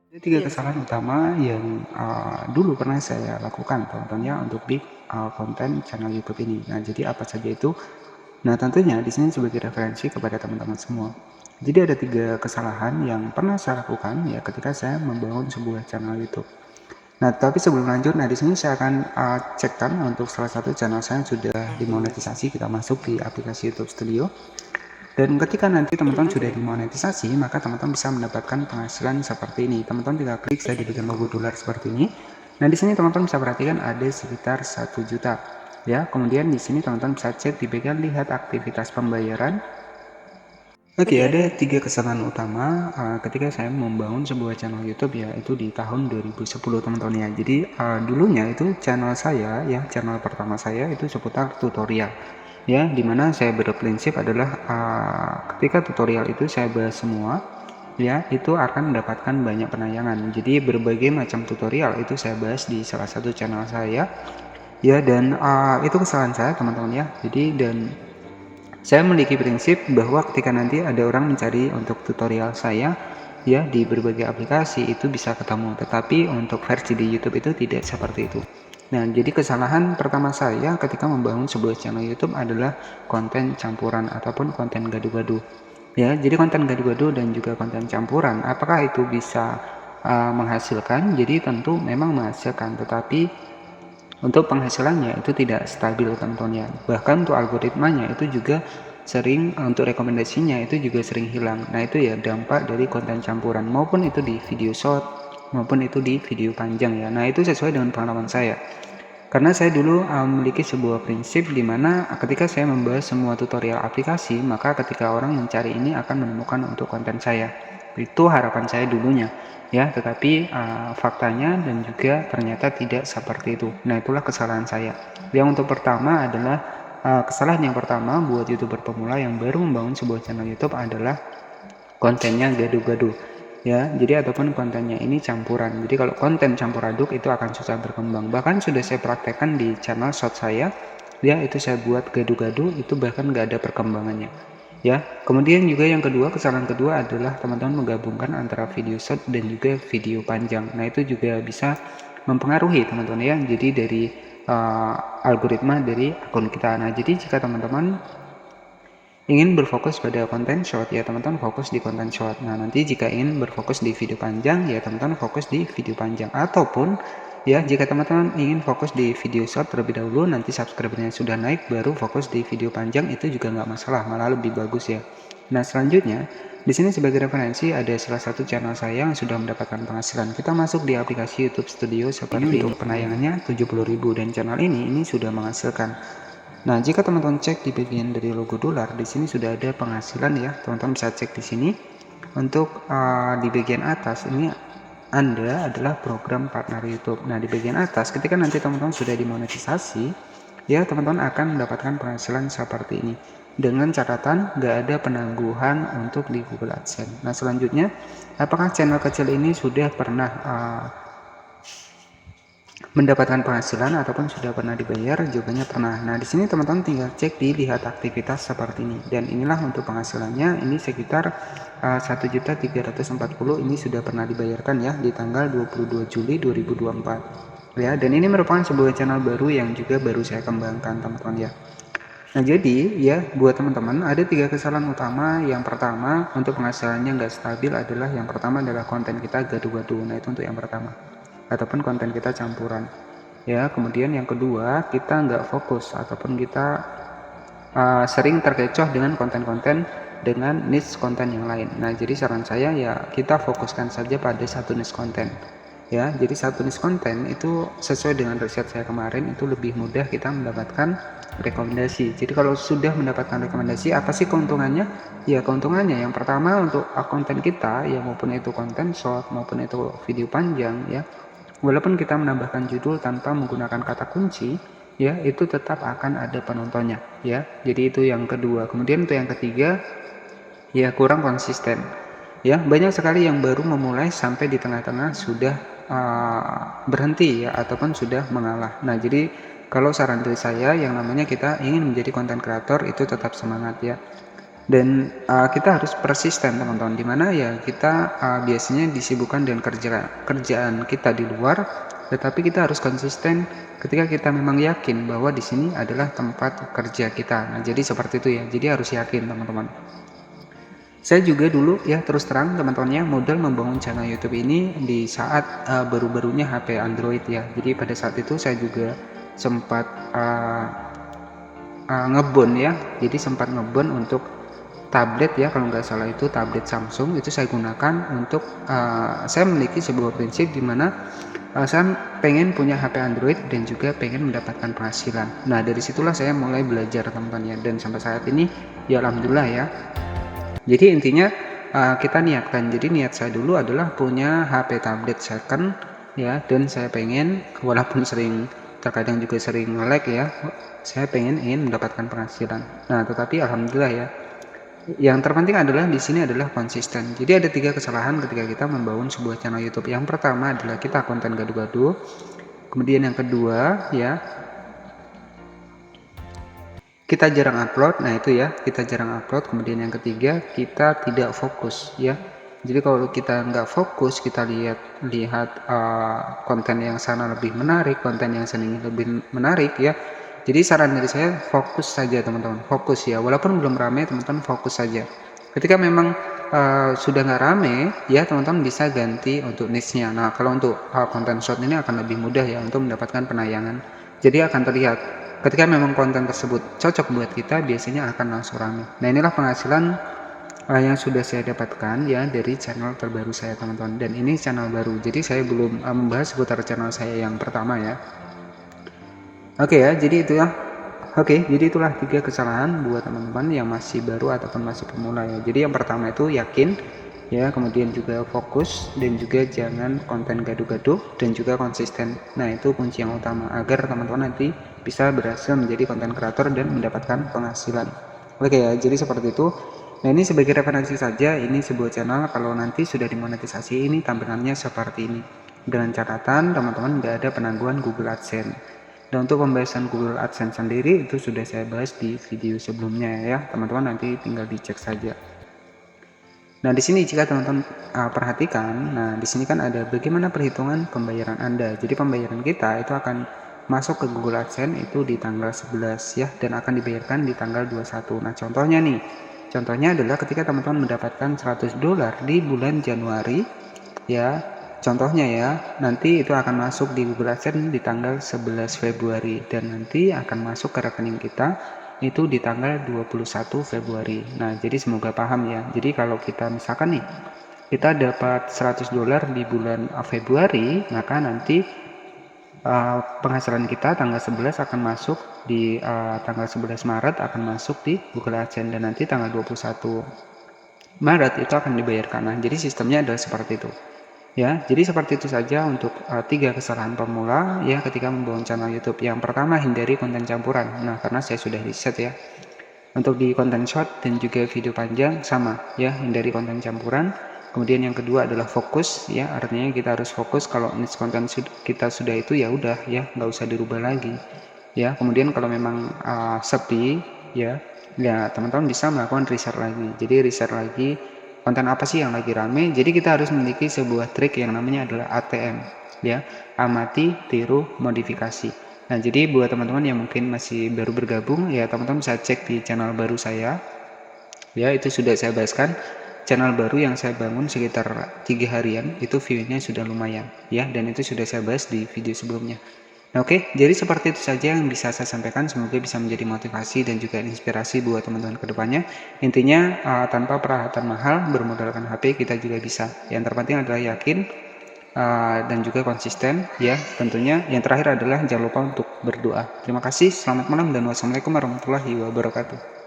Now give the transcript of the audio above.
Ada 3 kesalahan utama yang, dulu pernah saya lakukan teman-teman ya untuk di, konten channel YouTube ini. Nah, jadi apa saja itu? Nah, tentunya di sini sebagai referensi kepada teman-teman semua. Jadi ada 3 kesalahan yang pernah saya lakukan ya ketika saya membangun sebuah channel YouTube. Nah, tapi sebelum lanjut, nah di sini saya akan, cekkan untuk salah satu channel saya yang sudah dimonetisasi, kita masuk di aplikasi YouTube Studio. Dan ketika nanti teman-teman sudah dimonetisasi, maka teman-teman bisa mendapatkan penghasilan seperti ini. Teman-teman tinggal klik saja di bagian logo dolar seperti ini. Nah, di sini teman-teman bisa perhatikan ada sekitar 1 juta. Ya, kemudian di sini teman-teman bisa cek di bagian lihat aktivitas pembayaran. Oke, ada 3 kesalahan utama ketika saya membangun sebuah channel YouTube ya, itu di tahun 2010 teman-teman ya. Jadi dulunya itu channel saya ya, channel pertama saya itu seputar tutorial ya, dimana saya berprinsip adalah ketika tutorial itu saya bahas semua ya, itu akan mendapatkan banyak penayangan. Jadi berbagai macam tutorial itu saya bahas di salah satu channel saya ya, dan itu kesalahan saya teman-teman ya. Jadi dan saya memiliki prinsip bahwa ketika nanti ada orang mencari untuk tutorial saya ya di berbagai aplikasi itu bisa ketemu, tetapi untuk versi di YouTube itu tidak seperti itu. Nah, jadi kesalahan pertama saya ketika membangun sebuah channel YouTube adalah konten campuran ataupun konten gaduh-gaduh. Ya, jadi konten gaduh-gaduh dan juga konten campuran, apakah itu bisa menghasilkan? Jadi tentu memang menghasilkan, tetapi untuk penghasilannya itu tidak stabil teman-teman ya. Bahkan untuk algoritmanya itu juga sering, untuk rekomendasinya itu juga sering hilang. Nah, itu ya dampak dari konten campuran, maupun itu di video short maupun itu di video panjang ya. Nah, itu sesuai dengan pengalaman saya. Karena saya dulu memiliki sebuah prinsip di mana ketika saya membahas semua tutorial aplikasi, maka ketika orang mencari ini akan menemukan untuk konten saya. Itu harapan saya dulunya ya, tetapi faktanya dan juga ternyata tidak seperti itu. Nah, itulah kesalahan saya. Yang untuk pertama adalah kesalahan yang pertama buat YouTuber pemula yang baru membangun sebuah channel YouTube adalah kontennya gaduh-gaduh ya, jadi ataupun kontennya ini campuran. Jadi kalau konten campur aduk itu akan susah berkembang. Bahkan sudah saya praktekkan di channel short saya ya, itu saya buat gaduh-gaduh itu bahkan nggak ada perkembangannya ya. Kemudian juga yang kedua, kesalahan kedua adalah teman-teman menggabungkan antara video short dan juga video panjang. Nah, itu juga bisa mempengaruhi teman-teman ya, jadi dari algoritma dari akun kita. Nah, jadi jika teman-teman ingin berfokus pada konten short ya, teman-teman fokus di konten short. Nah, nanti jika ingin berfokus di video panjang ya, teman-teman fokus di video panjang. Ataupun ya, jika teman-teman ingin fokus di video short terlebih dahulu, nanti subscribernya sudah naik baru fokus di video panjang, itu juga nggak masalah, malah lebih bagus ya. Nah, selanjutnya di sini sebagai referensi ada salah satu channel saya yang sudah mendapatkan penghasilan. Kita masuk di aplikasi YouTube Studio seperti ini. Untuk penayangannya 70.000 dan channel ini sudah menghasilkan. Nah, jika teman-teman cek di bagian dari logo dolar, di sini sudah ada penghasilan ya. Teman-teman bisa cek di sini. Untuk di bagian atas ini Anda adalah program partner YouTube. Nah, di bagian atas ketika nanti teman-teman sudah dimonetisasi, ya teman-teman akan mendapatkan penghasilan seperti ini. Dengan catatan nggak ada penangguhan untuk di Google AdSense. Nah, selanjutnya, apakah channel kecil ini sudah pernah mendapatkan penghasilan ataupun sudah pernah dibayar? Jawabannya pernah. Nah, di sini teman-teman tinggal cek di lihat aktivitas seperti ini, dan inilah untuk penghasilannya. Ini sekitar 1.340 ini sudah pernah dibayarkan ya di tanggal 22 Juli 2024 ya, dan ini merupakan sebuah channel baru yang juga baru saya kembangkan teman-teman ya. Nah, jadi ya buat teman-teman ada 3 kesalahan utama. Yang pertama, untuk penghasilannya nggak stabil adalah yang pertama adalah konten kita gaduh-gaduh. Nah, itu untuk yang pertama, ataupun konten kita campuran ya. Kemudian yang kedua, kita nggak fokus ataupun kita sering terkecoh dengan konten-konten dengan niche konten yang lain. Nah, jadi saran saya ya kita fokuskan saja pada satu niche konten ya. Jadi satu niche konten itu sesuai dengan riset saya kemarin, itu lebih mudah kita mendapatkan rekomendasi. Jadi kalau sudah mendapatkan rekomendasi, apa sih keuntungannya? Ya, keuntungannya yang pertama untuk konten kita ya, maupun itu konten short maupun itu video panjang ya, walaupun kita menambahkan judul tanpa menggunakan kata kunci ya, itu tetap akan ada penontonnya ya. Jadi itu yang kedua. Kemudian untuk yang ketiga, ya kurang konsisten ya. Banyak sekali yang baru memulai sampai di tengah-tengah sudah berhenti ya, ataupun sudah mengalah. Nah, jadi kalau saran dari saya, yang namanya kita ingin menjadi konten kreator itu tetap semangat ya. Dan kita harus persisten teman-teman, dimana ya kita biasanya disibukkan dengan kerjaan kita di luar, tetapi kita harus konsisten ketika kita memang yakin bahwa di sini adalah tempat kerja kita. Nah, jadi seperti itu ya. Jadi harus yakin teman-teman. Saya juga dulu ya terus terang teman-temannya modal membangun channel YouTube ini di saat baru-barunya HP Android ya. Jadi pada saat itu saya juga sempat ngebon ya. Jadi sempat ngebon untuk tablet ya, kalau nggak salah itu tablet Samsung, itu saya gunakan untuk saya memiliki sebuah prinsip di mana saya pengen punya HP Android dan juga pengen mendapatkan penghasilan. Nah, dari situlah saya mulai belajar teman-teman ya, dan sampai saat ini ya alhamdulillah ya. Jadi intinya kita niatkan, jadi niat saya dulu adalah punya HP tablet second ya, dan saya pengen walaupun terkadang juga sering nge-lag ya, saya ingin mendapatkan penghasilan. Nah, tetapi alhamdulillah ya, yang terpenting adalah di sini adalah konsisten. Jadi ada 3 kesalahan ketika kita membangun sebuah channel YouTube. Yang pertama adalah kita konten gaduh-gaduh. Kemudian yang kedua ya, kita jarang upload. Nah itu ya, kita jarang upload. Kemudian yang ketiga, kita tidak fokus ya. Jadi kalau kita nggak fokus, kita lihat konten yang sana lebih menarik, konten yang sini lebih menarik ya. Jadi saran dari saya, fokus saja teman-teman, fokus ya. Walaupun belum ramai, teman-teman fokus saja. Ketika memang sudah nggak rame, ya teman-teman bisa ganti untuk niche-nya. Nah, kalau untuk konten short ini akan lebih mudah ya untuk mendapatkan penayangan. Jadi akan terlihat ketika memang konten tersebut cocok buat kita, biasanya akan langsung rame. Nah, inilah penghasilan yang sudah saya dapatkan ya dari channel terbaru saya teman-teman. Dan ini channel baru, jadi saya belum membahas seputar channel saya yang pertama ya. Oke ya, jadi itu ya. Oke, jadi itulah 3 kesalahan buat teman-teman yang masih baru ataupun masih pemula ya. Jadi yang pertama itu yakin ya, kemudian juga fokus, dan juga jangan konten gaduh-gaduh, dan juga konsisten. Nah, itu kunci yang utama agar teman-teman nanti bisa berhasil menjadi konten kreator dan mendapatkan penghasilan. Oke ya, jadi seperti itu. Nah, ini sebagai referensi saja, ini sebuah channel kalau nanti sudah dimonetisasi ini tampilannya seperti ini. Dengan catatan teman-teman nggak ada penangguhan Google AdSense. Dan untuk pembahasan Google AdSense sendiri itu sudah saya bahas di video sebelumnya ya, teman-teman nanti tinggal dicek saja. Nah, di sini jika teman-teman perhatikan, nah di sini kan ada bagaimana perhitungan pembayaran Anda. Jadi pembayaran kita itu akan masuk ke Google AdSense itu di tanggal 11 ya, dan akan dibayarkan di tanggal 21. Nah, contohnya nih. Contohnya adalah ketika teman-teman mendapatkan $100 di bulan Januari ya. Contohnya ya, nanti itu akan masuk di Google AdSense di tanggal 11 Februari dan nanti akan masuk ke rekening kita itu di tanggal 21 Februari. Nah, jadi semoga paham ya. Jadi kalau kita misalkan nih, kita dapat $100 di bulan Februari, maka nanti penghasilan kita tanggal 11 akan masuk di tanggal 11 Maret akan masuk di Google AdSense, dan nanti tanggal 21 Maret itu akan dibayarkan. Nah, jadi sistemnya adalah seperti itu. Ya, jadi seperti itu saja untuk 3 kesalahan pemula ya ketika membangun channel YouTube. Yang pertama, hindari konten campuran. Nah, karena saya sudah riset ya. Untuk di konten short dan juga video panjang sama ya, hindari konten campuran. Kemudian yang kedua adalah fokus ya, artinya kita harus fokus. Kalau niche konten kita sudah itu ya udah ya, nggak usah dirubah lagi. Ya, kemudian kalau memang sepi ya, teman-teman bisa melakukan riset lagi. Jadi riset lagi konten apa sih yang lagi rame. Jadi kita harus memiliki sebuah trik yang namanya adalah ATM ya, amati, tiru, modifikasi. Nah, jadi buat teman-teman yang mungkin masih baru bergabung ya, teman-teman bisa cek di channel baru saya ya, itu sudah saya bahaskan. Channel baru yang saya bangun sekitar 3 harian itu view-nya sudah lumayan ya, dan itu sudah saya bahas di video sebelumnya. Nah, oke, jadi seperti itu saja yang bisa saya sampaikan. Semoga bisa menjadi motivasi dan juga inspirasi buat teman-teman kedepannya. Intinya tanpa peralatan mahal, bermodalkan HP kita juga bisa. Yang terpenting adalah yakin dan juga konsisten ya. Tentunya yang terakhir adalah jangan lupa untuk berdoa. Terima kasih, selamat malam, dan wassalamualaikum warahmatullahi wabarakatuh.